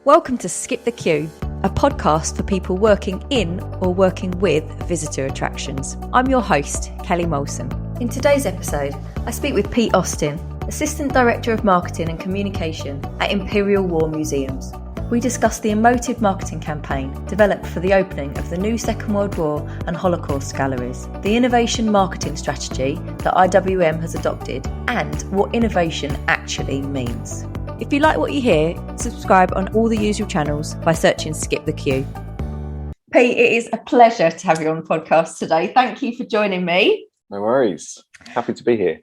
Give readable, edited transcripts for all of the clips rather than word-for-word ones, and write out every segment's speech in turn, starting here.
Welcome to Skip the Queue, a podcast for people working in or working with visitor attractions. I'm your host, Kelly Molson. In today's episode, I speak with Pete Austin, Assistant Director of Marketing and Communication at Imperial War Museums. We discuss the emotive marketing campaign developed for the opening of the new Second World War and Holocaust galleries, the innovation marketing strategy that IWM has adopted, and what innovation actually means. If you like what you hear, subscribe on all the usual channels by searching Skip the Queue. Pete, it is a pleasure to have you on the podcast today. Thank you for joining me. No worries. Happy to be here.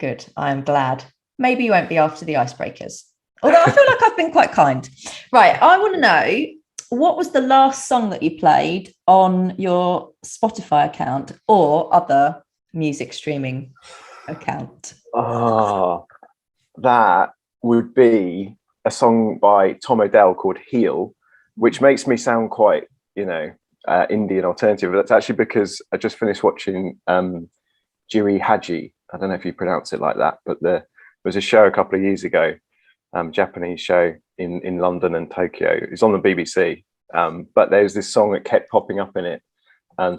Good. I'm glad. Maybe you won't be after the icebreakers. Although I feel like I've been quite kind. Right. I want to know, what was the last song that you played on your Spotify account or other music streaming account? That would be a song by Tom Odell called Heal, which makes me sound quite, indie and alternative. But that's actually because I just finished watching Jiri Haji. I don't know if you pronounce it like that, but there was a show a couple of years ago, Japanese show in London and Tokyo. It's on the BBC, but there's this song that kept popping up in it.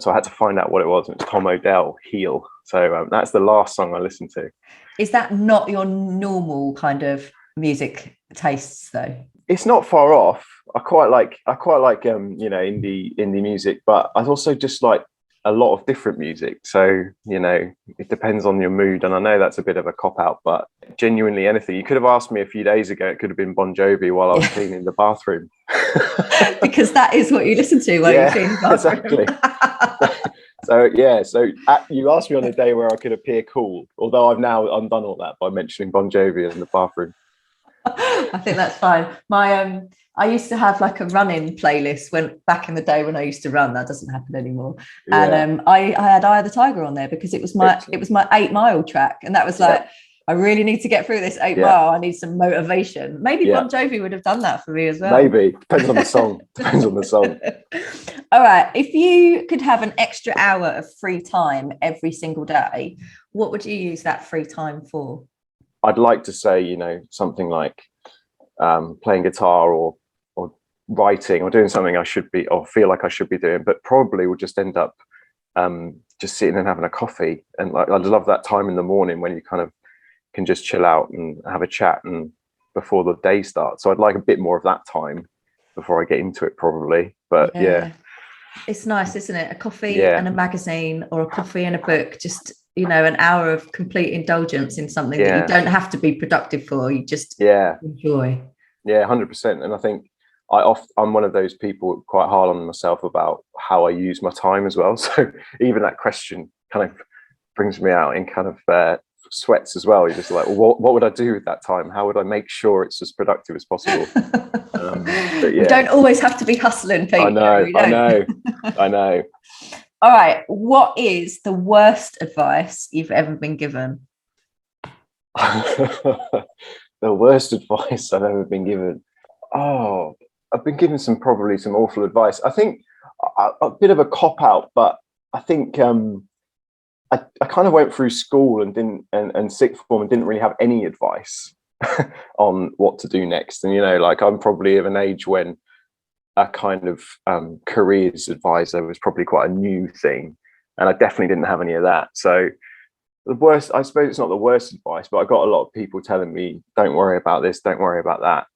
So I had to find out what it was. And it's Tom Odell, Heal. So that's the last song I listened to. Is that not your normal kind of music tastes, though? It's not far off. I quite like indie music, but I also just like a lot of different music. So, it depends on your mood. And I know that's a bit of a cop-out, but genuinely anything. You could have asked me a few days ago, it could have been Bon Jovi while I was cleaning the bathroom. Because that is what you listen to while you're cleaning the bathroom. Exactly. So you asked me on a day where I could appear cool, although I've now undone all that by mentioning Bon Jovi in the bathroom. I think that's fine. I used to have like a running playlist back in the day when I used to run. That doesn't happen anymore. Yeah. And I had Eye of the Tiger on there because it was my 8 mile track, and that was like, I really need to get through this 8 mile. I need some motivation. Maybe Bon Jovi would have done that for me as well. Maybe. Depends on the song. All right. If you could have an extra hour of free time every single day, what would you use that free time for? I'd like to say, something like playing guitar or writing or doing something I should be or feel like I should be doing, but probably would just end up just sitting and having a coffee. And I love that time in the morning when you kind of can just chill out and have a chat and before the day starts. So I'd like a bit more of that time before I get into it, probably. But yeah. It's nice, isn't it? A coffee and a magazine, or a coffee and a book, just an hour of complete indulgence in something that you don't have to be productive for. You just enjoy. 100%. And I think I'm one of those people quite hard on myself about how I use my time as well. So even that question kind of brings me out in kind of sweats as well. You're just like, well, what would I do with that time? How would I make sure it's as productive as possible? You don't always have to be hustling, Pete. I know. All right. What is the worst advice you've ever been given? The worst advice I've ever been given. Oh, I've been given probably some awful advice. I think a bit of a cop out, but I think I kind of went through school and sixth form and didn't really have any advice on what to do next. And I'm probably of an age when a kind of careers advisor was probably quite a new thing, and I definitely didn't have any of that. So the worst, I suppose it's not the worst advice, but I got a lot of people telling me, don't worry about this, don't worry about that,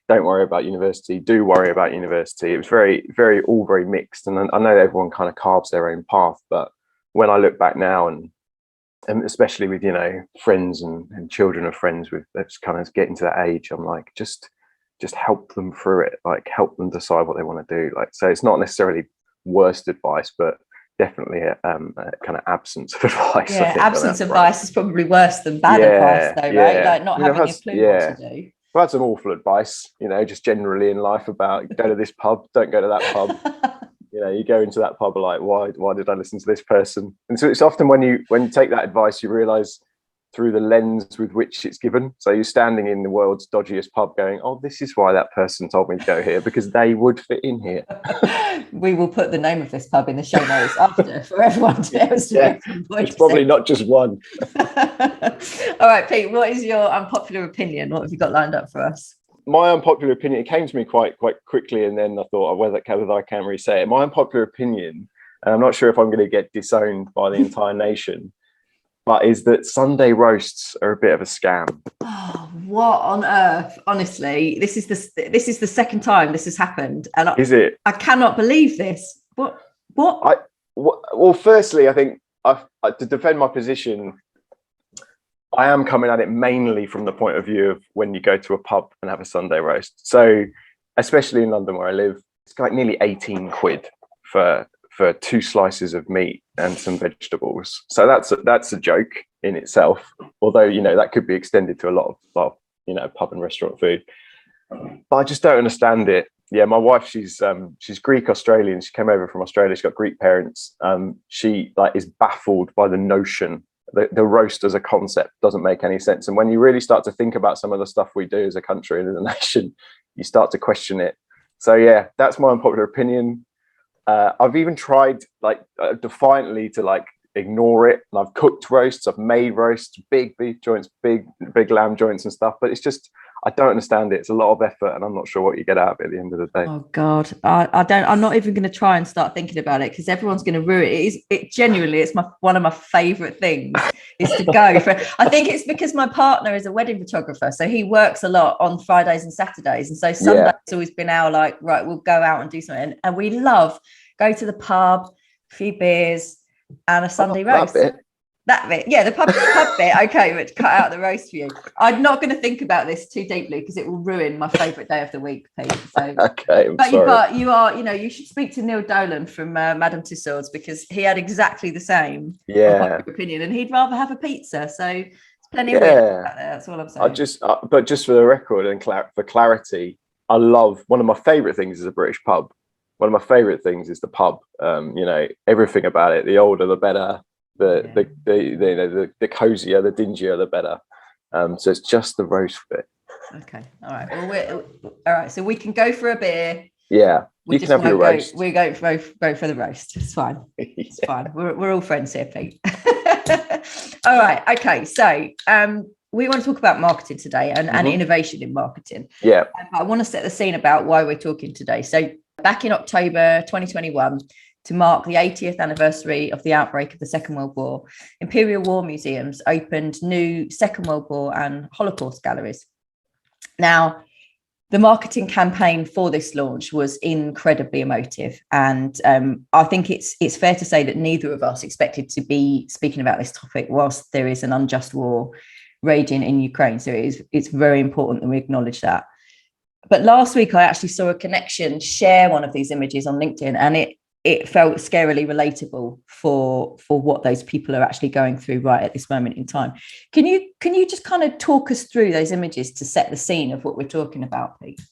don't worry about university, do worry about university. It was very, very, all very mixed. And I know everyone kind of carves their own path, but when I look back now and especially with, friends and children of friends with that's kind of getting to that age, I'm like, just help them through it, like help them decide what they want to do. Like, so it's not necessarily worst advice, but definitely a kind of absence of advice. Yeah, absence of advice is probably worse than bad advice, though, right? Like not having a clue what to do. I've had some awful advice, just generally in life about go to this pub, don't go to that pub. You go into that pub like, why did I listen to this person? And so it's often when you take that advice, you realise through the lens with which it's given. So you're standing in the world's dodgiest pub going, oh, this is why that person told me to go here, because they would fit in here. We will put the name of this pub in the show notes after for everyone to be able to it's probably not just one. All right, Pete, what is your unpopular opinion? What have you got lined up for us? my unpopular opinion, it came to me quite quickly, and then I thought, whether I can really say it. My unpopular opinion, and I'm not sure if I'm going to get disowned by the entire nation, but is that Sunday roasts are a bit of a scam. Oh, what on earth? Honestly, this is the second time this has happened, and Is it? I cannot believe this. What? Well, firstly, I think to defend my position, I am coming at it mainly from the point of view of when you go to a pub and have a Sunday roast. So, especially in London where I live, it's like nearly 18 quid for 2 slices of meat and some vegetables. So that's a joke in itself. Although, that could be extended to a lot of pub and restaurant food. But I just don't understand it. Yeah, my wife, she's Greek Australian. She came over from Australia. She's got Greek parents. She is baffled by the notion. The roast as a concept doesn't make any sense. And when you really start to think about some of the stuff we do as a country and as a nation, you start to question it. So yeah, that's my unpopular opinion. I've even tried defiantly to ignore it. And I've cooked roasts, I've made roasts, big beef joints, big lamb joints and stuff. But it's just, I don't understand it. It's a lot of effort, and I'm not sure what you get out of it at the end of the day. Oh God, I'm not even going to try and start thinking about it, because everyone's going to ruin it. It genuinely, it's one of my favourite things is to go for. I think it's because my partner is a wedding photographer, so he works a lot on Fridays and Saturdays, and so Sunday's always been our right, we'll go out and do something, and we love go to the pub, a few beers, and a Sunday roast. That bit, yeah, the pub bit, okay, but cut out the roast for you. I'm not going to think about this too deeply because it will ruin my favourite day of the week, Pete. So, okay, but you are, you should speak to Neil Dolan from Madame Tussauds, because he had exactly the same opinion, and he'd rather have a pizza. So there's plenty of weird out there. That's all I'm saying. But just for the record and for clarity, I love, one of my favourite things is a British pub. One of my favourite things is the pub. Everything about it. The older, the better. The cozier, the dingier, the better. So it's just the roast bit. Okay, all right. Well, all right. So we can go for a beer. Yeah, you can have your roast. We go for the roast. It's fine. It's fine. We're all friends here, Pete. All right. Okay. So we want to talk about marketing today and innovation in marketing. Yeah. I want to set the scene about why we're talking today. So back in October 2021. To mark the 80th anniversary of the outbreak of the Second World War, Imperial War Museums opened new Second World War and Holocaust galleries. Now, the marketing campaign for this launch was incredibly emotive, and I think it's fair to say that neither of us expected to be speaking about this topic whilst there is an unjust war raging in Ukraine. So it's very important that we acknowledge that. But last week, I actually saw a connection share one of these images on LinkedIn, and it felt scarily relatable for what those people are actually going through right at this moment in time. Can you just kind of talk us through those images to set the scene of what we're talking about, Pete?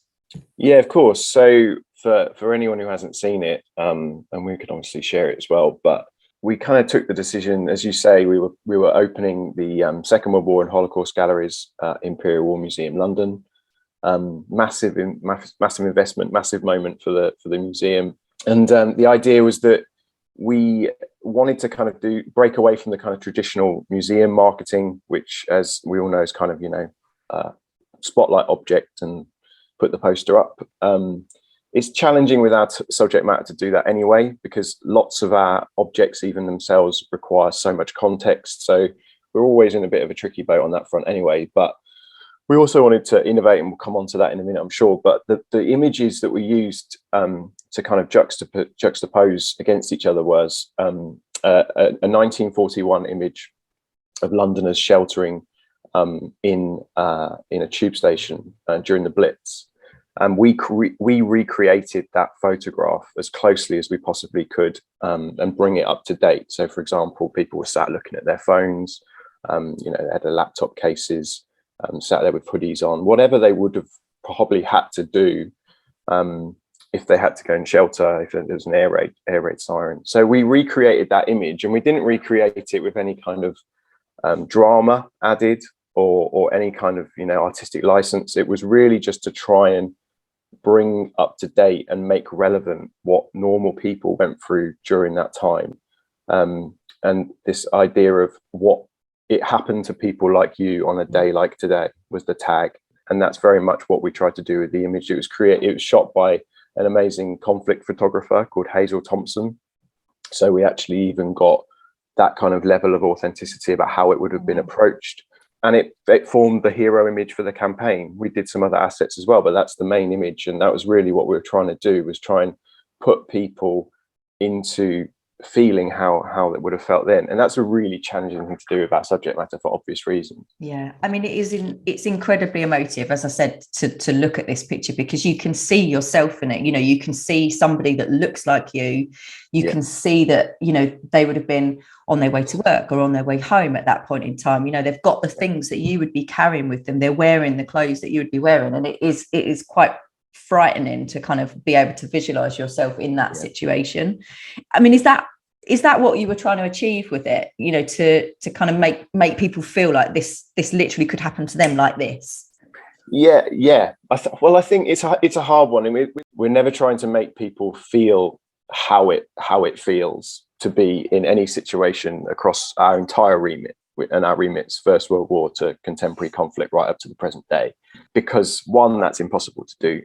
Yeah, of course. So for anyone who hasn't seen it, and we could obviously share it as well, but we kind of took the decision, as you say, we were opening the Second World War and Holocaust galleries at Imperial War Museum, London. Massive investment, massive moment for the museum. And the idea was that we wanted to kind of break away from the kind of traditional museum marketing, which, as we all know, is kind of, spotlight object and put the poster up. It's challenging with our subject matter to do that anyway, because lots of our objects, even themselves, require so much context. So we're always in a bit of a tricky boat on that front anyway. But we also wanted to innovate, and we'll come on to that in a minute, I'm sure. But the images that we used to kind of juxtapose against each other was a 1941 image of Londoners sheltering in a tube station during the Blitz. And we recreated that photograph as closely as we possibly could and bring it up to date. So, for example, people were sat looking at their phones, they had their laptop cases, sat there with hoodies on, whatever they would have probably had to do if they had to go and shelter, if there was an air raid siren. So we recreated that image, and we didn't recreate it with any kind of drama added or any kind of artistic license. It was really just to try and bring up to date and make relevant what normal people went through during that time, and this idea of what it happened to people like you on a day like today was the tag. And that's very much what we tried to do with the image. It was shot by an amazing conflict photographer called Hazel Thompson. So we actually even got that kind of level of authenticity about how it would have been approached. And it formed the hero image for the campaign. We did some other assets as well, but that's the main image. And that was really what we were trying to do, was try and put people into feeling how it would have felt then. And that's a really challenging thing to do about subject matter for obvious reasons. Yeah, I mean, it's incredibly emotive, as I said, to look at this picture, because you can see yourself in it. You know, you can see somebody that looks like you. You can see that, you know, they would have been on their way to work or on their way home at that point in time. You know, they've got the things that you would be carrying with them. They're wearing the clothes that you would be wearing, and it is quite frightening to kind of be able to visualize yourself in that situation. I mean, is that what you were trying to achieve with it, you know, to kind of make people feel like this literally could happen to them like this? Yeah. I think it's a hard one. I mean, we're never trying to make people feel how it feels to be in any situation across our entire remit. And our remit's First World War to contemporary conflict right up to the present day, because one, that's impossible to do.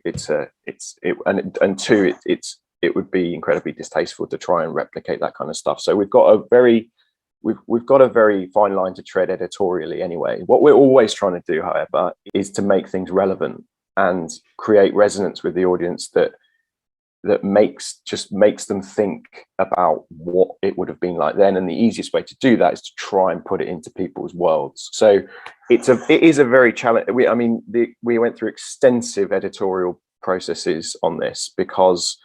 And two, it would be incredibly distasteful to try and replicate that kind of stuff. So we've got a very fine line to tread editorially anyway. What we're always trying to do, however, is to make things relevant and create resonance with the audience that makes them think about what it would have been like then. And the easiest way to do that is to try and put it into people's worlds. So it is a very challenge. We went through extensive editorial processes on this, because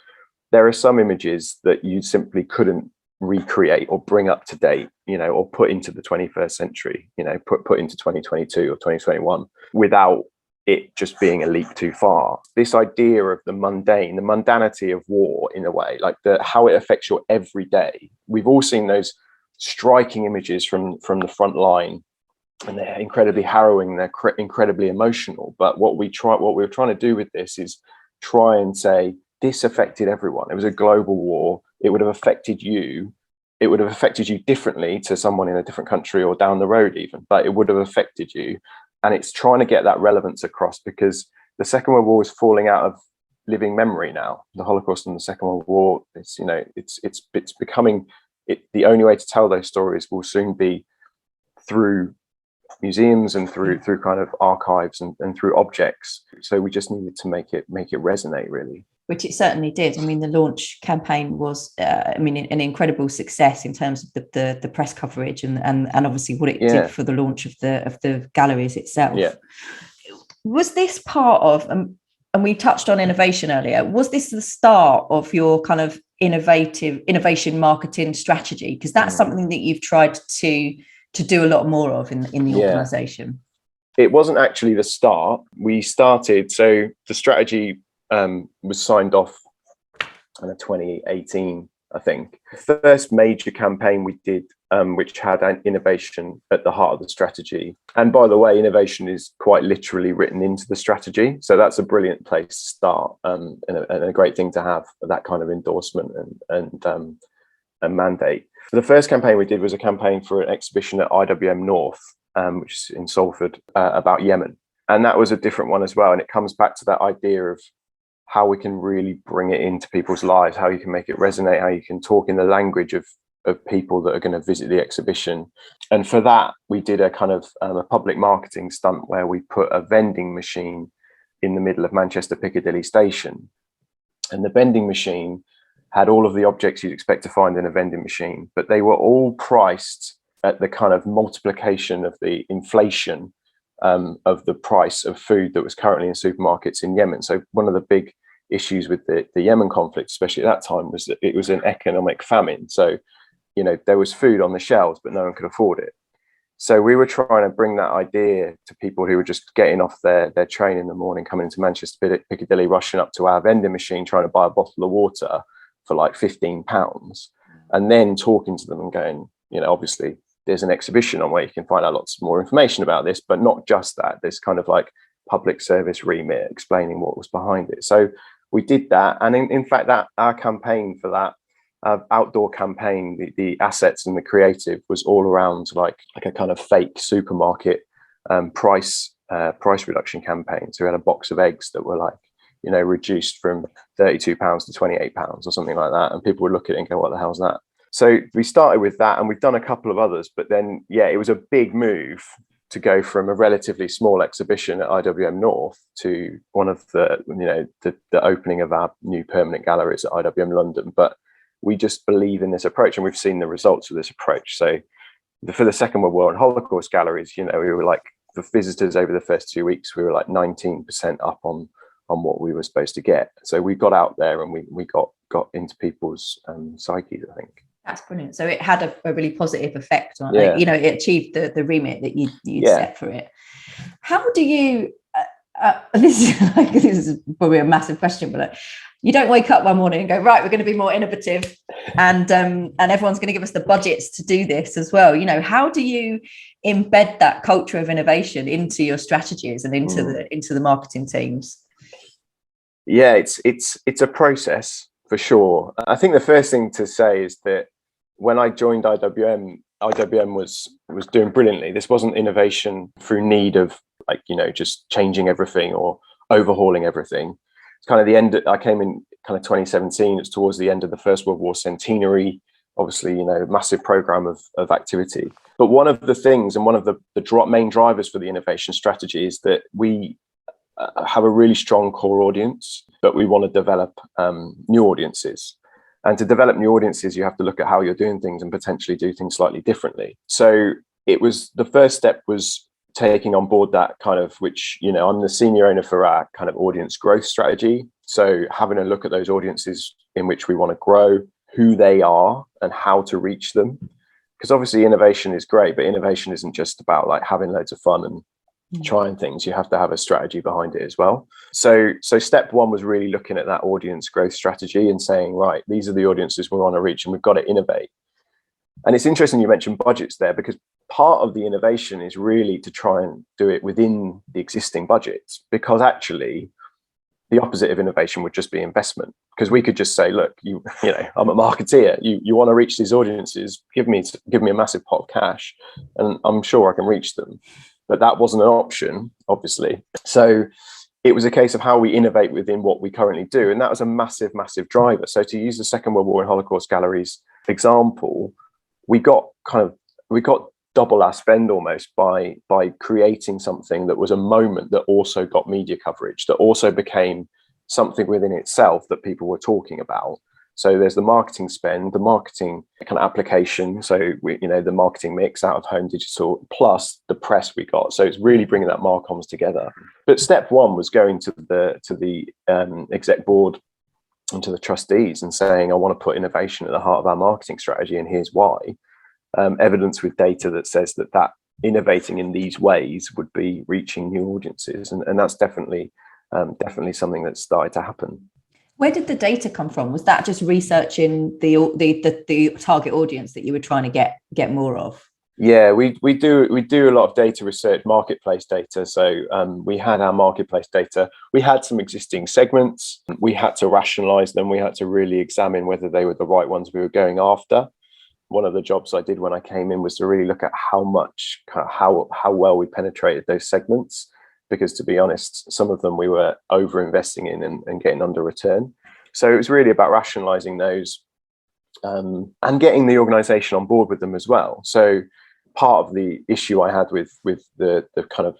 there are some images that you simply couldn't recreate or bring up to date, you know, or put into the 21st century, you know, put into 2022 or 2021 without it just being a leap too far. This idea of the mundanity of war, in a way, like how it affects your everyday. We've all seen those striking images from the front line, and they're incredibly harrowing. They're incredibly emotional. But what we're trying to do with this is try and say, this affected everyone. It was a global war. It would have affected you. It would have affected you differently to someone in a different country or down the road even, but it would have affected you. And it's trying to get that relevance across, because the Second World War is falling out of living memory now. The Holocaust and the Second World War, it's becoming the only way to tell those stories will soon be through museums and through kind of archives and through objects. So we just needed to make it resonate, really. Which it certainly did. I mean, the launch campaign was, an incredible success in terms of the press coverage and obviously what it did for the launch of the galleries itself. Yeah. Was this part of, and we touched on innovation earlier, was this the start of your kind of innovation marketing strategy? Because that's something that you've tried to do a lot more of in the organisation. It wasn't actually the start. We started, so the strategy was signed off in 2018, I think. The first major campaign we did, which had an innovation at the heart of the strategy. And by the way, innovation is quite literally written into the strategy. So that's a brilliant place to start, and a great thing to have, that kind of endorsement and mandate. So the first campaign we did was a campaign for an exhibition at IWM North, which is in Salford, about Yemen. And that was a different one as well. And it comes back to that idea of how we can really bring it into people's lives, how you can make it resonate, how you can talk in the language of people that are going to visit the exhibition. And for that, we did a kind of a public marketing stunt where we put a vending machine in the middle of Manchester Piccadilly station. And the vending machine had all of the objects you'd expect to find in a vending machine, but they were all priced at the kind of multiplication of the inflation of the price of food that was currently in supermarkets in Yemen. So one of the big issues with the Yemen conflict, especially at that time, was that it was an economic famine. So, you know, there was food on the shelves, but no one could afford it. So we were trying to bring that idea to people who were just getting off their train in the morning, coming into Manchester Piccadilly, rushing up to our vending machine, trying to buy a bottle of water for like £15, and then talking to them and going, you know, obviously there's an exhibition on where you can find out lots more information about this, but not just that. There's kind of like public service remit explaining what was behind it. So we did that. And in fact, that our campaign for that outdoor campaign, the assets and the creative was all around like a kind of fake supermarket price price reduction campaign. So we had a box of eggs that were like, reduced from £32 to £28 or something like that. And people would look at it and go, what the hell's that? So we started with that, and we've done a couple of others, but then, it was a big move to go from a relatively small exhibition at IWM North to one of the opening of our new permanent galleries at IWM London. But we just believe in this approach, and we've seen the results of this approach. So for the Second World War and Holocaust galleries, we were like, for visitors over the first 2 weeks, we were like 19% up on what we were supposed to get. So we got out there and we got into people's psyches, I think. That's brilliant. So it had a really positive effect on it. It achieved the remit that you set for it. How do you? This is probably a massive question, but you don't wake up one morning and go, right, we're going to be more innovative, and everyone's going to give us the budgets to do this as well. How do you embed that culture of innovation into your strategies and into the marketing teams? Yeah, it's a process for sure. I think the first thing to say is that when I joined IWM was doing brilliantly. This wasn't innovation through need of just changing everything or overhauling everything. It's kind of the end. I came in kind of 2017. It's towards the end of the First World War centenary. Obviously, massive program of activity. But one of the things and one of the main drivers for the innovation strategy is that we have a really strong core audience, but we want to develop new audiences. And to develop new audiences, you have to look at how you're doing things and potentially do things slightly differently. So the first step was taking on board that kind of, which, I'm the senior owner for our kind of audience growth strategy. So having a look at those audiences in which we want to grow, who they are and how to reach them. Because obviously innovation is great, but innovation isn't just about like having loads of fun and trying things. You have to have a strategy behind it as well. So step one was really looking at that audience growth strategy and saying, right, these are the audiences we want to reach and we've got to innovate. And it's interesting you mentioned budgets there, because part of the innovation is really to try and do it within the existing budgets, because actually the opposite of innovation would just be investment. Because we could just say, look, I'm a marketeer, you want to reach these audiences, give me a massive pot of cash and I'm sure I can reach them. But that wasn't an option, obviously. So it was a case of how we innovate within what we currently do. And that was a massive, massive driver. So to use the Second World War and Holocaust galleries example, we got double our spend almost by creating something that was a moment that also got media coverage, that also became something within itself that people were talking about. So there's the marketing spend, the marketing kind of application. So the marketing mix, out of home, digital, plus the press we got. So it's really bringing that marcoms together. But step one was going to the exec board and to the trustees and saying, I want to put innovation at the heart of our marketing strategy, and here's why. Evidence with data that says that innovating in these ways would be reaching new audiences, and that's definitely something that's started to happen. Where did the data come from? Was that just researching the target audience that you were trying to get more of? Yeah, we do a lot of data research, marketplace data. So we had our marketplace data. We had some existing segments. We had to rationalize them. We had to really examine whether they were the right ones we were going after. One of the jobs I did when I came in was to really look at how well we penetrated those segments. Because to be honest, some of them we were over investing in and getting under return. So it was really about rationalizing those and getting the organization on board with them as well. So part of the issue I had with the kind of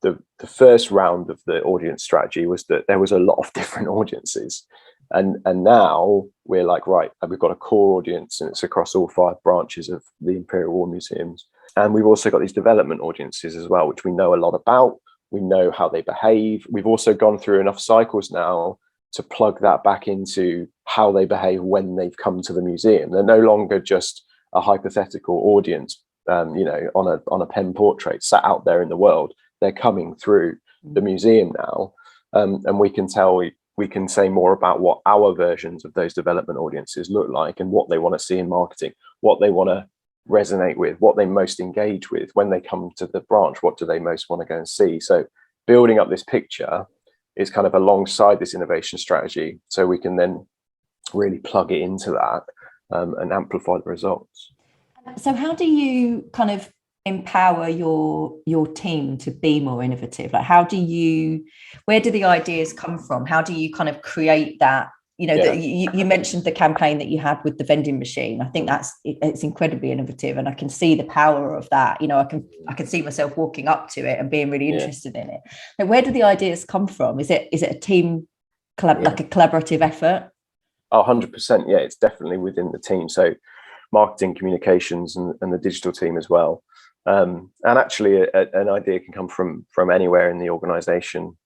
the first round of the audience strategy was that there was a lot of different audiences. And now we're like, right, we've got a core audience and it's across all 5 branches of the Imperial War Museums. And we've also got these development audiences as well, which we know a lot about. We know how they behave. We've also gone through enough cycles now to plug that back into how they behave when they've come to the museum. They're no longer just a hypothetical audience, on a pen portrait sat out there in the world. They're coming through the museum now, and we can say more about what our versions of those development audiences look like and what they want to see in marketing, what they want to resonate with, what they most engage with when they come to the branch, what do they most want to go and see. So building up this picture is kind of alongside this innovation strategy, so we can then really plug it into that and amplify the results. So how do you kind of empower your team to be more innovative? Like, where do the ideas come from? How do you kind of create that? You mentioned the campaign that you had with the vending machine. I think it's incredibly innovative, and I can see the power of that. I can see myself walking up to it and being really interested in it. Now, where do the ideas come from? Is it a team like a collaborative effort? 100%. Yeah, it's definitely within the team. So marketing, communications, and the digital team as well. And actually, an idea can come from anywhere in the organization.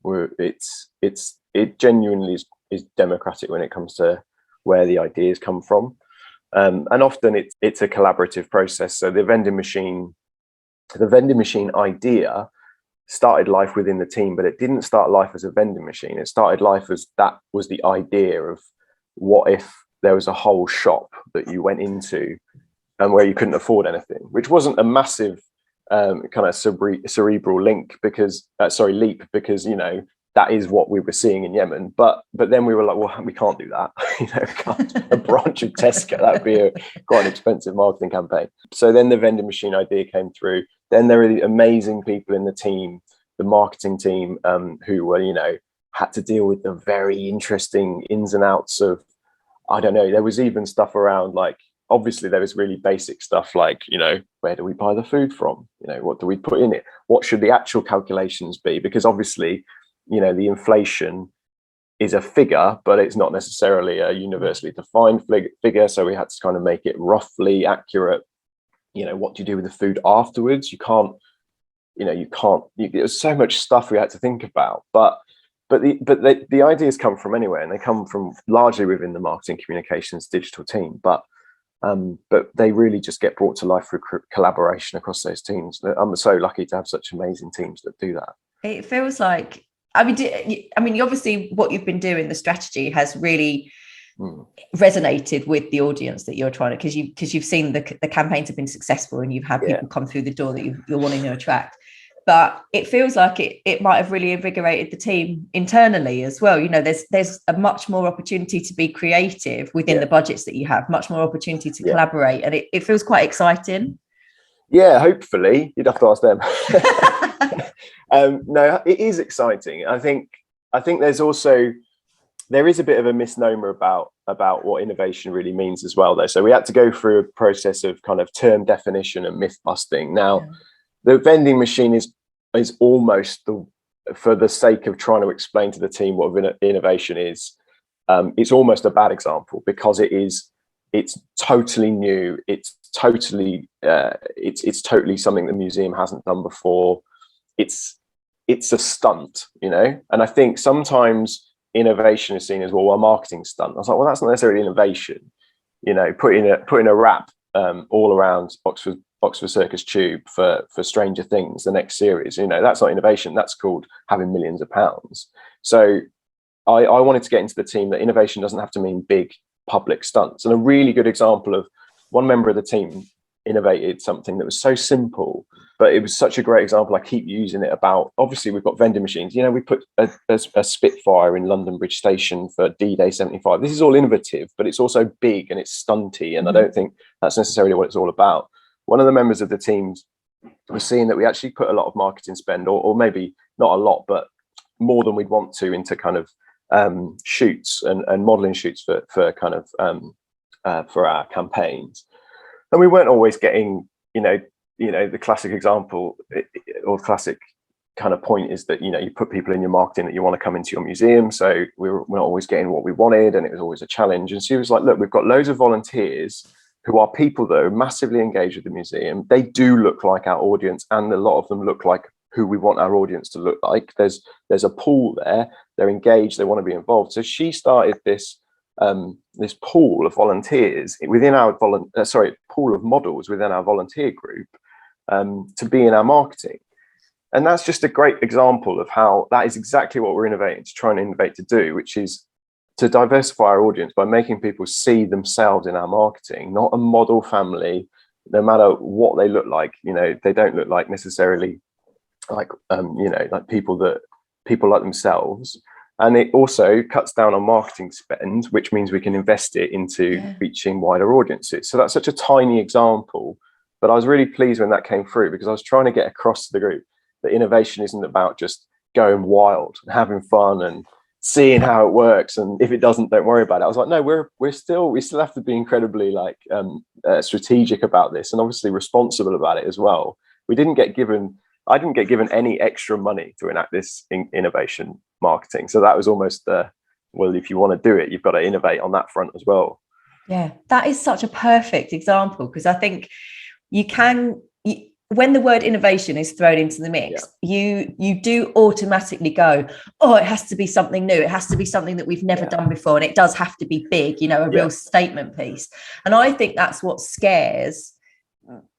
Where it genuinely is democratic when it comes to where the ideas come from, and often it's a collaborative process. So the vending machine idea started life within the team, but it didn't start life as a vending machine. It started life as that was the idea of what if there was a whole shop that you went into and where you couldn't afford anything, which wasn't a massive kind of cerebral leap because that is what we were seeing in Yemen. But then we were like, well, we can't do that. A branch of Tesco, that would be quite an expensive marketing campaign. So then the vending machine idea came through. Then there are amazing people in the team, the marketing team, who were, had to deal with the very interesting ins and outs of, I don't know, there was even stuff around, like, obviously there was really basic stuff like, where do we buy the food from? What do we put in it? What should the actual calculations be? Because obviously, the inflation is a figure, but it's not necessarily a universally defined figure. So we had to kind of make it roughly accurate. What do you do with the food afterwards? There's so much stuff we had to think about, but the ideas come from anywhere, and they come from largely within the marketing, communications, digital team. But they really just get brought to life through collaboration across those teams. I'm so lucky to have such amazing teams that do that. It feels like, obviously what you've been doing, the strategy has really resonated with the audience that you're trying to, because you've seen the campaigns have been successful and you've had people come through the door that you're wanting to attract. But it feels like it might have really invigorated the team internally as well. There's a much more opportunity to be creative within the budgets that you have, much more opportunity to collaborate, and it feels quite exciting. Yeah, hopefully. You'd have to ask them. No, it is exciting. I think there is a bit of a misnomer about what innovation really means as well, though. So we had to go through a process of kind of term definition and myth busting. Now, the vending machine is almost, for the sake of trying to explain to the team what innovation is, it's almost a bad example, because it's totally new. It's totally something the museum hasn't done before. It's a stunt, and I think sometimes innovation is seen as, well, a marketing stunt. I was like, well, that's not necessarily innovation. Putting a wrap all around Oxford Circus Tube for Stranger Things, the next series, that's not innovation. That's called having millions of pounds. So I wanted to get into the team that innovation doesn't have to mean big public stunts. And a really good example of one member of the team innovated something that was so simple, but it was such a great example. I keep using it about, obviously we've got vending machines. We put a Spitfire in London Bridge Station for D-Day 75. This is all innovative, but it's also big and it's stunty. And I don't think that's necessarily what it's all about. One of the members of the teams was seeing that we actually put a lot of marketing spend, or maybe not a lot, but more than we'd want to, into kind of shoots and modeling shoots for kind of for our campaigns. And we weren't always getting, the classic example or classic kind of point is that, you put people in your marketing that you want to come into your museum. So we're not always getting what we wanted, and it was always a challenge. And she was like, look, we've got loads of volunteers who are people that are massively engaged with the museum. They do look like our audience, and a lot of them look like who we want our audience to look like. There's a pool there. They're engaged. They want to be involved. So she started this pool of volunteers within our pool of models within our volunteer group to be in our marketing. And that's just a great example of how that is exactly what we're trying to innovate to do, which is to diversify our audience by making people see themselves in our marketing, not a model family, no matter what they look like. They don't look like necessarily like like people like themselves. And it also cuts down on marketing spend, which means we can invest it into reaching wider audiences. So that's such a tiny example, But I was really pleased when that came through, because I was trying to get across to the group that innovation isn't about just going wild and having fun and seeing how it works, and if it doesn't, don't worry about it. I was like, no, we still have to be incredibly strategic about this, and obviously responsible about it as well. I didn't get given any extra money to enact this innovation marketing, so that was almost well, if you want to do it, you've got to innovate on that front as well. Yeah, that is such a perfect example, because I think when the word innovation is thrown into the mix, you do automatically go, oh, it has to be something new. It has to be something that we've never done before. And it does have to be big, a real statement piece. And I think that's what scares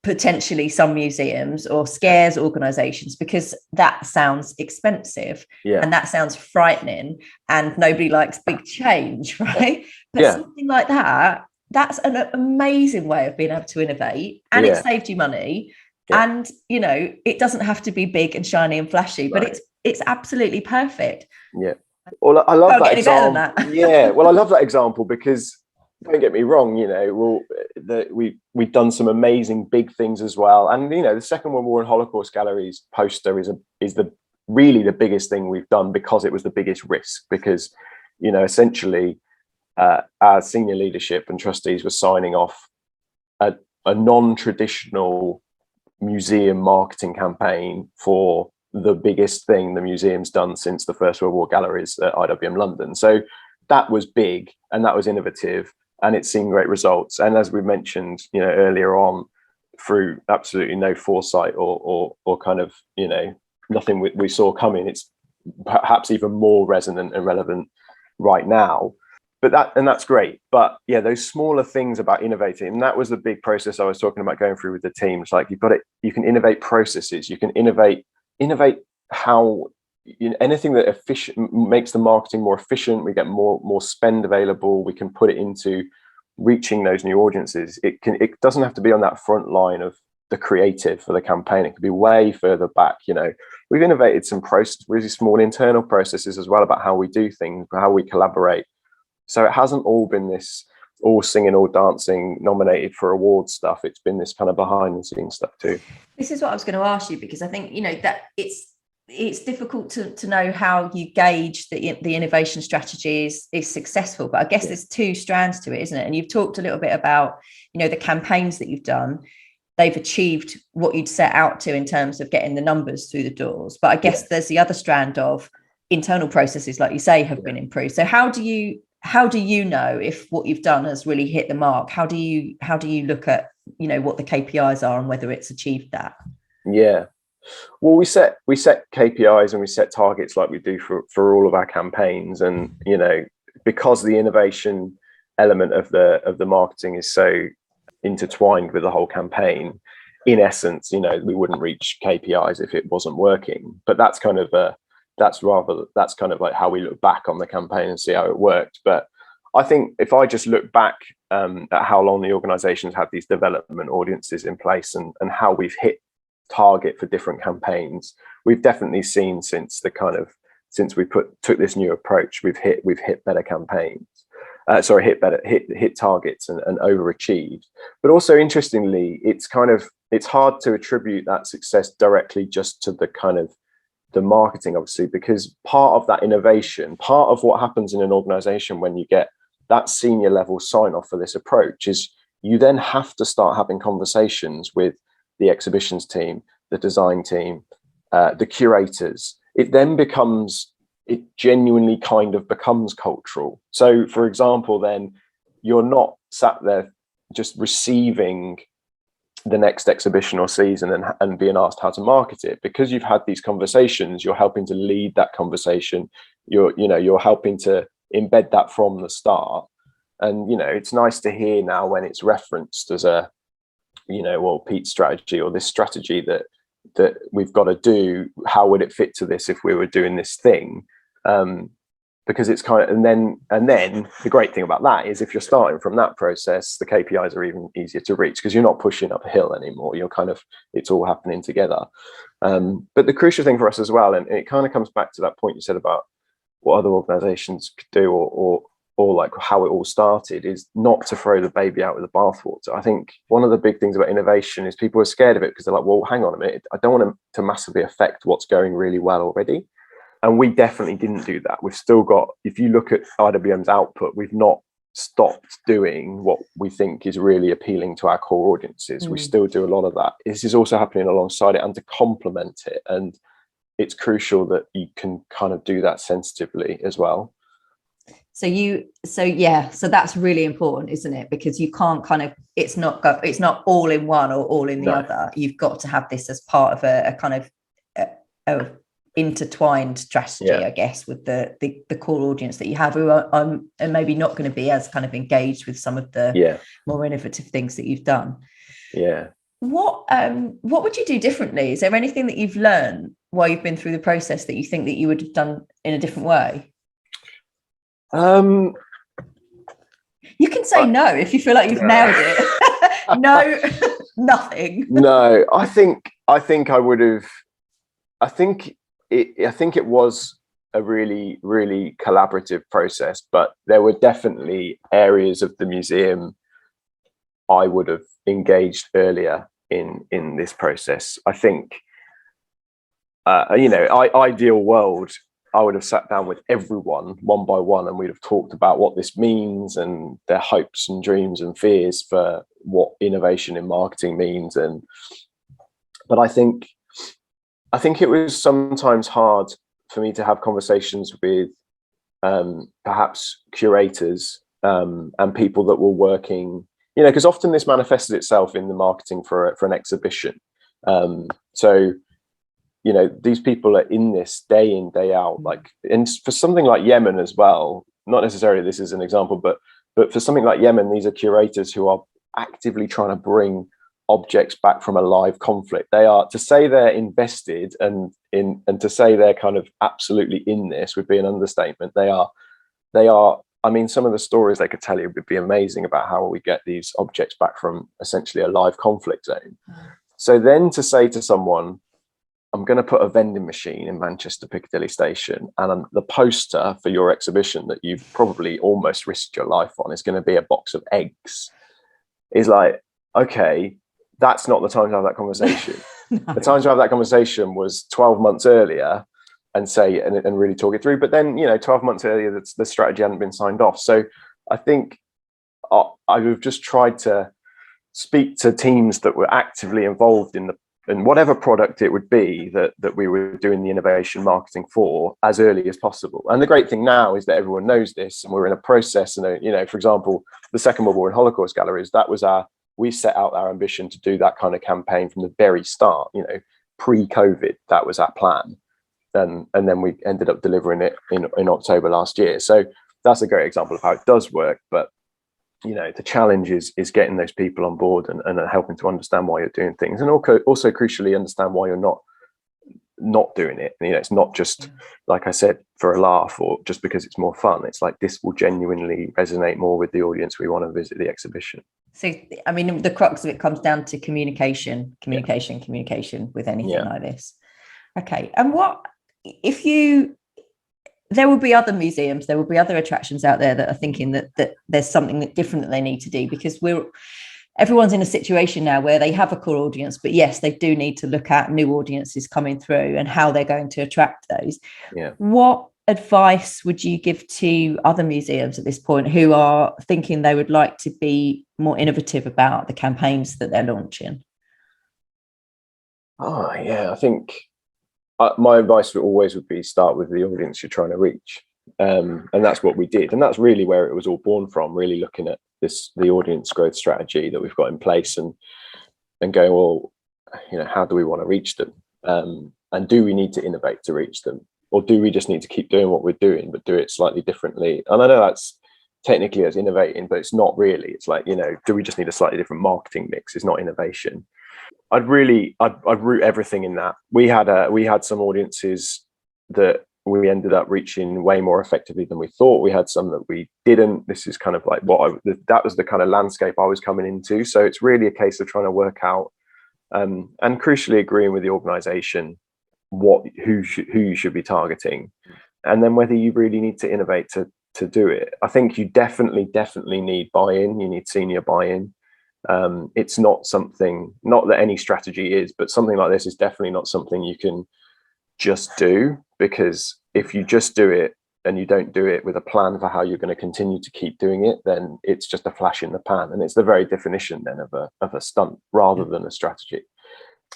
potentially some museums or scares organizations, because that sounds expensive and that sounds frightening, and nobody likes big change, right? But something like that, that's an amazing way of being able to innovate, and it saved you money. And it doesn't have to be big and shiny and flashy, but it's absolutely perfect. Well, I love that example. Well, I love that example, because don't get me wrong, we've done some amazing big things as well. And the Second World War and Holocaust Galleries poster is really the biggest thing we've done, because it was the biggest risk, because essentially our senior leadership and trustees were signing off a non-traditional museum marketing campaign for the biggest thing the museum's done since the First World War galleries at IWM London. So that was big, and that was innovative, and it's seen great results. And as we mentioned, earlier on, through absolutely no foresight or kind of, nothing we saw coming, it's perhaps even more resonant and relevant right now. But that's great. But those smaller things about innovating, and that was the big process I was talking about going through with the team. It's like you can innovate processes, you can innovate how anything that makes the marketing more efficient. We get more spend available. We can put it into reaching those new audiences. It doesn't have to be on that front line of the creative for the campaign. It could be way further back. We've innovated some really small internal processes as well about how we do things, how we collaborate. So it hasn't all been this all singing, all dancing, nominated for awards stuff. It's been this kind of behind the scenes stuff too. This is what I was going to ask you, because I think, that it's difficult to know how you gauge the innovation strategy is successful. But I guess there's two strands to it, isn't it? And you've talked a little bit about, the campaigns that you've done. They've achieved what you'd set out to in terms of getting the numbers through the doors. But I guess there's the other strand of internal processes, like you say, have been improved. So how do you know if what you've done has really hit the mark? How do you look at what the KPIs are and whether it's achieved that? Well, we set KPIs and we set targets like we do for all of our campaigns. And because the innovation element of the marketing is so intertwined with the whole campaign, in essence, we wouldn't reach KPIs if it wasn't working. But that's kind of like how we look back on the campaign and see how it worked. But I think if I just look back at how long the organization's had these development audiences in place and how we've hit target for different campaigns, we've definitely seen since we took this new approach, we've hit better campaigns. Hit targets and overachieved. But also interestingly, it's hard to attribute that success directly just to the marketing, obviously, because part of that innovation, part of what happens in an organization when you get that senior level sign off for this approach is you then have to start having conversations with the exhibitions team, the design team, the curators. It genuinely kind of becomes cultural. So for example, then you're not sat there just receiving the next exhibition or season and being asked how to market it. Because you've had these conversations, you're helping to lead that conversation. You're helping to embed that from the start. And it's nice to hear now when it's referenced as a Pete's strategy, or this strategy that we've got to do, how would it fit to this if we were doing this thing? Because it's and then the great thing about that is if you're starting from that process, the KPIs are even easier to reach, because you're not pushing uphill anymore. It's all happening together. But the crucial thing for us as well, and it kind of comes back to that point you said about what other organizations could do, or or like how it all started, is not to throw the baby out with the bathwater. I think one of the big things about innovation is people are scared of it because they're like, well, hang on a minute, I don't want it to massively affect what's going really well already. And we definitely didn't do that. We've still got, if you look at IWM's output, we've not stopped doing what we think is really appealing to our core audiences. We still do a lot of that. This is also happening alongside it and to complement it. And it's crucial that you can kind of do that sensitively as well. So that's really important, isn't it? Because you can't kind of, it's not all in one or all in the other. You've got to have this as part of a kind of a intertwined strategy, I guess, with the core audience that you have, who are maybe not going to be as kind of engaged with some of the more innovative things that you've done. What would you do differently? Is there anything that you've learned while you've been through the process that you think that you would have done in a different way? You can say no if you feel like you've nailed it. No, nothing. No, I think I would have. I think it was a really, really collaborative process, but there were definitely areas of the museum I would have engaged earlier in this process. I think, ideal world, I would have sat down with everyone one by one, and we'd have talked about what this means and their hopes and dreams and fears for what innovation in marketing means. But I think it was sometimes hard for me to have conversations with perhaps curators and people that were working, because often this manifested itself in the marketing for an exhibition. So these people are in this day in, day out, like, and for something like Yemen as well, not necessarily this is an example, but for something like Yemen, these are curators who are actively trying to bring objects back from a live conflict. They are, to say they're invested and to say they're kind of absolutely in this would be an understatement. They are, I mean, some of the stories they could tell you would be amazing about how we get these objects back from essentially a live conflict zone. So then to say to someone, I'm going to put a vending machine in Manchester Piccadilly Station, and the poster for your exhibition that you've probably almost risked your life on is going to be a box of eggs, is like, okay, that's not the time to have that conversation. No. The time to have that conversation was 12 months earlier and say, and really talk it through. But then, 12 months earlier, the strategy hadn't been signed off. So I think I would have just tried to speak to teams that were actively involved in whatever product it would be that we were doing the innovation marketing for as early as possible. And the great thing now is that everyone knows this, and we're in a process. And for example, the Second World War and Holocaust galleries, we set out our ambition to do that kind of campaign from the very start. Pre-COVID, that was our plan, and then we ended up delivering it in October last year. So that's a great example of how it does work. But the challenge is getting those people on board and helping to understand why you're doing things, and also crucially understand why you're not doing it. It's not just, like I said, for a laugh or just because it's more fun. It's like, this will genuinely resonate more with the audience we want to visit the exhibition. So, I mean, the crux of it comes down to communication with anything like this. Okay. And what if there will be other museums, there will be other attractions out there that are thinking that there's something different that they need to do, because everyone's in a situation now where they have a core audience, but yes, they do need to look at new audiences coming through and how they're going to attract those. What advice would you give to other museums at this point who are thinking they would like to be more innovative about the campaigns that they're launching? I think my advice would be start with the audience you're trying to reach, and that's what we did, and that's really where it was all born from. Really looking at the audience growth strategy that we've got in place, and going, well, how do we want to reach them, and do we need to innovate to reach them, or do we just need to keep doing what we're doing but do it slightly differently? And I know that's technically as innovating, but it's not really. It's like, do we just need a slightly different marketing mix? It's not innovation. I'd root everything in that. We had some audiences that we ended up reaching way more effectively than we thought. We had some that we didn't. This is kind of like that was the kind of landscape I was coming into. So it's really a case of trying to work out, and crucially agreeing with the organisation who you should be targeting, and then whether you really need to innovate to to do it. I think you definitely need buy-in. You need senior buy-in. It's not something, not that any strategy is, but something like this is definitely not something you can just do, because if you just do it and you don't do it with a plan for how you're going to continue to keep doing it, then it's just a flash in the pan, and it's the very definition then of a stunt rather than a strategy.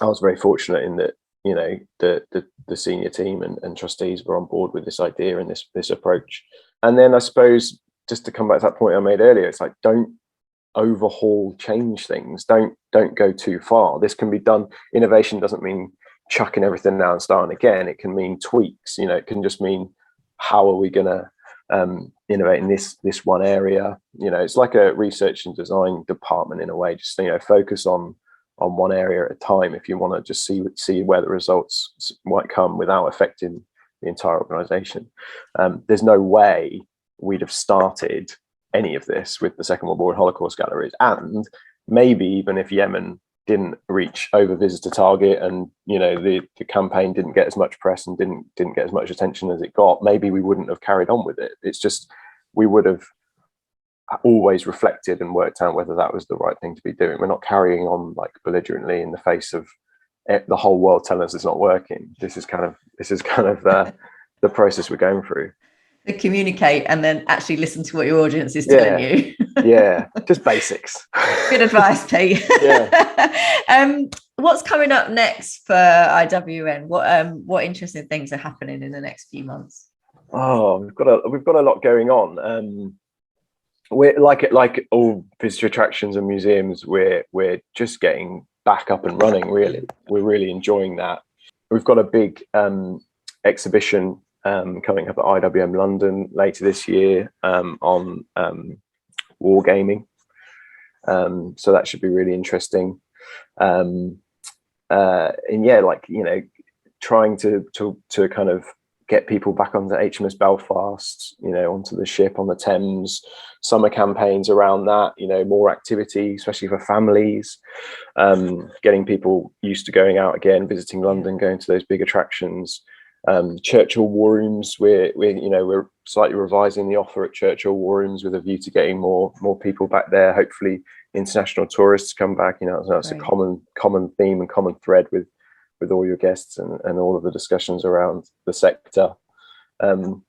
I was very fortunate in that, you know, the senior team and trustees were on board with this idea and this approach. And then I suppose, just to come back to that point I made earlier, it's like, don't overhaul, change things. Don't go too far. This can be done. Innovation doesn't mean chucking everything down and starting again. It can mean tweaks. You know, it can just mean, how are we going to innovate in this one area? You know, it's like a research and design department in a way. Just, you know, focus on one area at a time if you want to just see where the results might come without affecting the entire organization. There's no way we'd have started any of this with the Second World War and Holocaust galleries, and maybe even if Yemen didn't reach over visitor target, and, you know, the campaign didn't get as much press and didn't get as much attention as it got, maybe we wouldn't have carried on with it. It's just, we would have always reflected and worked out whether that was the right thing to be doing. We're not carrying on like belligerently in the face of the whole world telling us it's not working. This is kind of the process we're going through. To communicate and then actually listen to what your audience is telling you. Yeah, just basics. Good advice, Pete. Yeah. What's coming up next for IWM? What interesting things are happening in the next few months? Oh, we've got a lot going on. We're like all visitor attractions and museums, we're just getting back up and running. Really, we're really enjoying that. We've got a big exhibition coming up at IWM London later this year on wargaming. So that should be really interesting. And yeah, like, you know, trying to kind of get people back onto HMS Belfast, you know, onto the ship on the Thames, summer campaigns around that, you know, more activity, especially for families, getting people used to going out again, visiting London, going to those big attractions. Churchill War Rooms, we're slightly revising the offer at Churchill War Rooms with a view to getting more people back there. Hopefully international tourists come back. You know, that's a common theme and common thread with all your guests and all of the discussions around the sector. And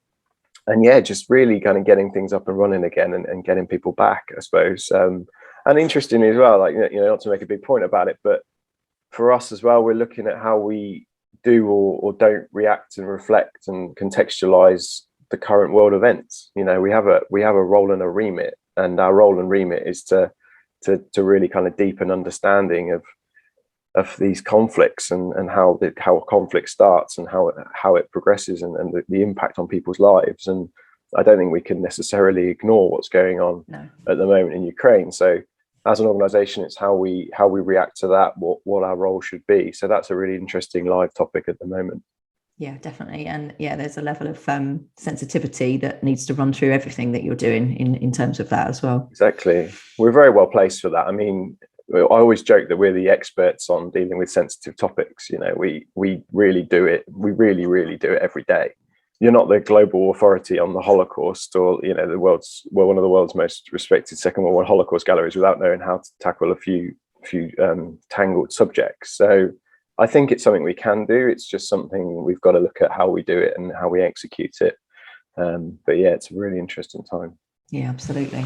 yeah, just really kind of getting things up and running again and getting people back, I suppose. And interestingly as well, like, you know, not to make a big point about it, but for us as well, we're looking at how we do or don't react and reflect and contextualize the current world events. You know, we have a role and a remit, and our role and remit is to really kind of deepen understanding of these conflicts and how conflict starts and how it progresses and the impact on people's lives. And I don't think we can necessarily ignore what's going on at the moment in Ukraine. So as an organization, it's how we react to that, what our role should be. So that's a really interesting live topic at the moment. Yeah, definitely. And yeah, there's a level of sensitivity that needs to run through everything that you're doing in terms of that as well. Exactly. We're very well placed for that. I mean, I always joke that we're the experts on dealing with sensitive topics. You know, we really do it. We really do it every day. You're not the global authority on the Holocaust, or, you know, one of the world's most respected Second World War Holocaust galleries, without knowing how to tackle a few tangled subjects. So I think it's something we can do. It's just something we've got to look at how we do it and how we execute it. But yeah, it's a really interesting time. Yeah, absolutely.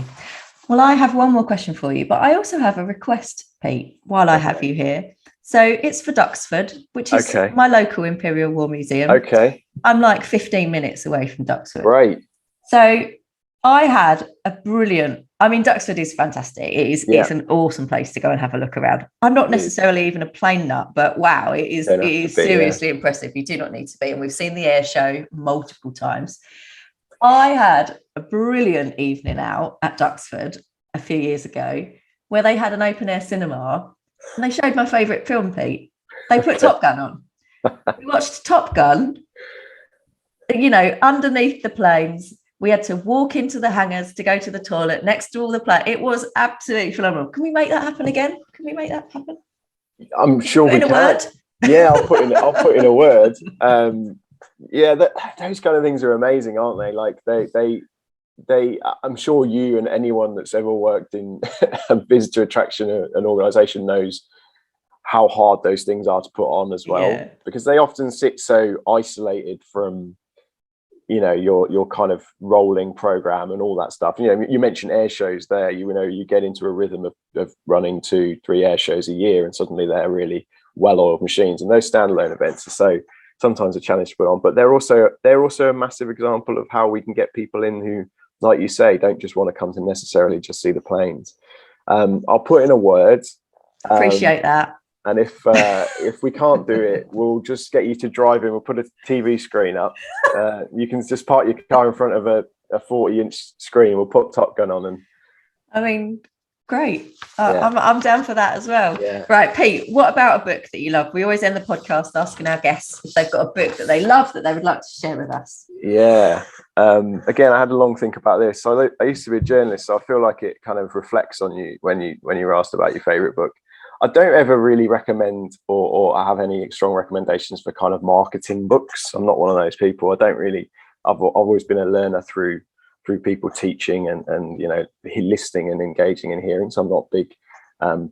Well, I have one more question for you, but I also have a request, Pete, while I have you here. So it's for Duxford, which is my local Imperial War Museum. Okay. I'm like 15 minutes away from Duxford. Right. So I had a brilliant, I mean, Duxford is fantastic. It's an awesome place to go and have a look around. I'm not necessarily even a plane nut, but wow, it is seriously impressive. You do not need to be. And we've seen the air show multiple times. I had a brilliant evening out at Duxford a few years ago where they had an open air cinema and they showed my favourite film, Pete. They put Top Gun on. We watched Top Gun, you know, underneath the planes. We had to walk into the hangars to go to the toilet next to all the planes. It was absolutely phenomenal. Can we make that happen again? Can we make that happen? I'm sure we can. Word? Yeah, I'll put in a word. Yeah, those kind of things are amazing, aren't they? Like they I'm sure you and anyone that's ever worked in a visitor attraction, an organization, knows how hard those things are to put on as well, because they often sit so isolated from, your kind of rolling program and all that stuff. You mentioned air shows there. You get into a rhythm of running 2-3 air shows a year, and suddenly they're really well-oiled machines. And those standalone events are so sometimes a challenge to put on, but they're also a massive example of how we can get people in who, like you say, don't just want to come to necessarily just see the planes. I'll put in a word. Appreciate that. And if we can't do it, we'll just get you to drive in. We'll put a TV screen up. You can just park your car in front of a 40-inch screen. We'll put Top Gun on. And I mean, great. I'm down for that as well. Yeah. Right, Pete, what about a book that you love? We always end the podcast asking our guests if they've got a book that they love that they would like to share with us. Yeah. Again, I had a long think about this. So I used to be a journalist, so I feel like it kind of reflects on you when you were asked about your favorite book. I don't ever really recommend or I have any strong recommendations for kind of marketing books. I'm not one of those people. I've always been a learner through people teaching and listening and engaging and hearing. So I'm not a big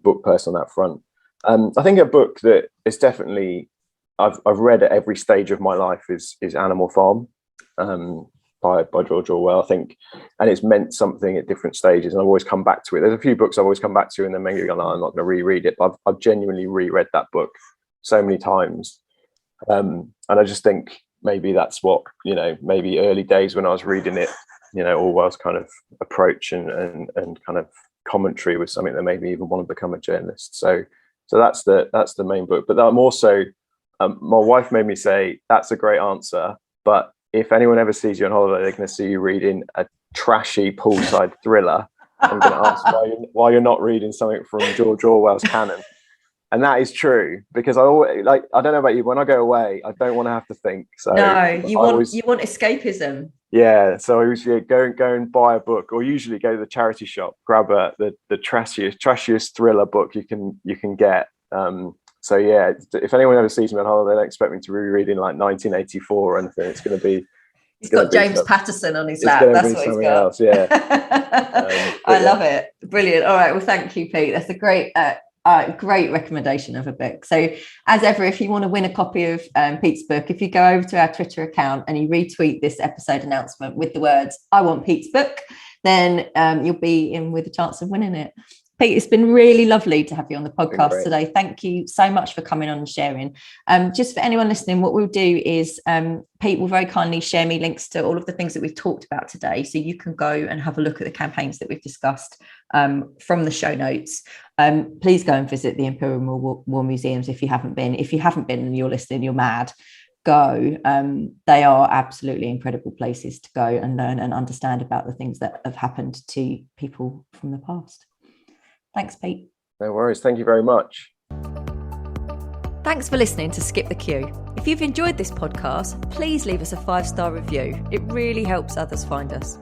book person on that front. I think a book that is definitely I've read at every stage of my life is Animal Farm by George Orwell, I think, and it's meant something at different stages, and I've always come back to it. There's a few books I've always come back to and then maybe gone, I'm not going to reread it, but I've genuinely reread that book so many times, and I just think maybe that's what, maybe early days when I was reading it, Orwell's kind of approach and kind of commentary was something that made me even want to become a journalist. So that's the main book. But I'm also my wife made me say, that's a great answer, but if anyone ever sees you on holiday, they're going to see you reading a trashy poolside thriller. I'm going to ask why you're not reading something from George Orwell's canon. And that is true, because I always, I don't know about you, when I go away, I don't want to have to think. So no, you want escapism. Yeah, so I usually go and buy a book, or usually go to the charity shop, grab the trashiest thriller book you can get. So yeah, if anyone ever sees me on holiday, they don't expect me to be reading like 1984 or anything. It's going to be. He's got James Patterson on his lap. That's what he's got. Else, yeah. I love it. Brilliant. All right. Well, thank you, Pete. That's a great recommendation of a book. So as ever, if you want to win a copy of Pete's book, if you go over to our Twitter account and you retweet this episode announcement with the words, I want Pete's book, then you'll be in with a chance of winning it. Pete, it's been really lovely to have you on the podcast today. Thank you so much for coming on and sharing. Just for anyone listening, what we'll do is Pete will very kindly share me links to all of the things that we've talked about today, so you can go and have a look at the campaigns that we've discussed from the show notes. Please go and visit the Imperial War Museums if you haven't been. If you haven't been and you're listening, you're mad. Go. They are absolutely incredible places to go and learn and understand about the things that have happened to people from the past. Thanks, Pete. No worries. Thank you very much. Thanks for listening to Skip the Queue. If you've enjoyed this podcast, please leave us a 5-star review. It really helps others find us.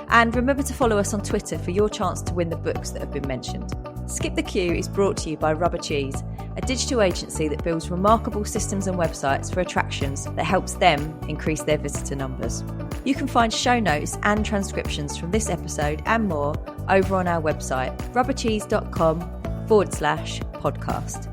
And remember to follow us on Twitter for your chance to win the books that have been mentioned. Skip the Queue is brought to you by Rubber Cheese, a digital agency that builds remarkable systems and websites for attractions that helps them increase their visitor numbers. You can find show notes and transcriptions from this episode and more over on our website, rubbercheese.com/podcast.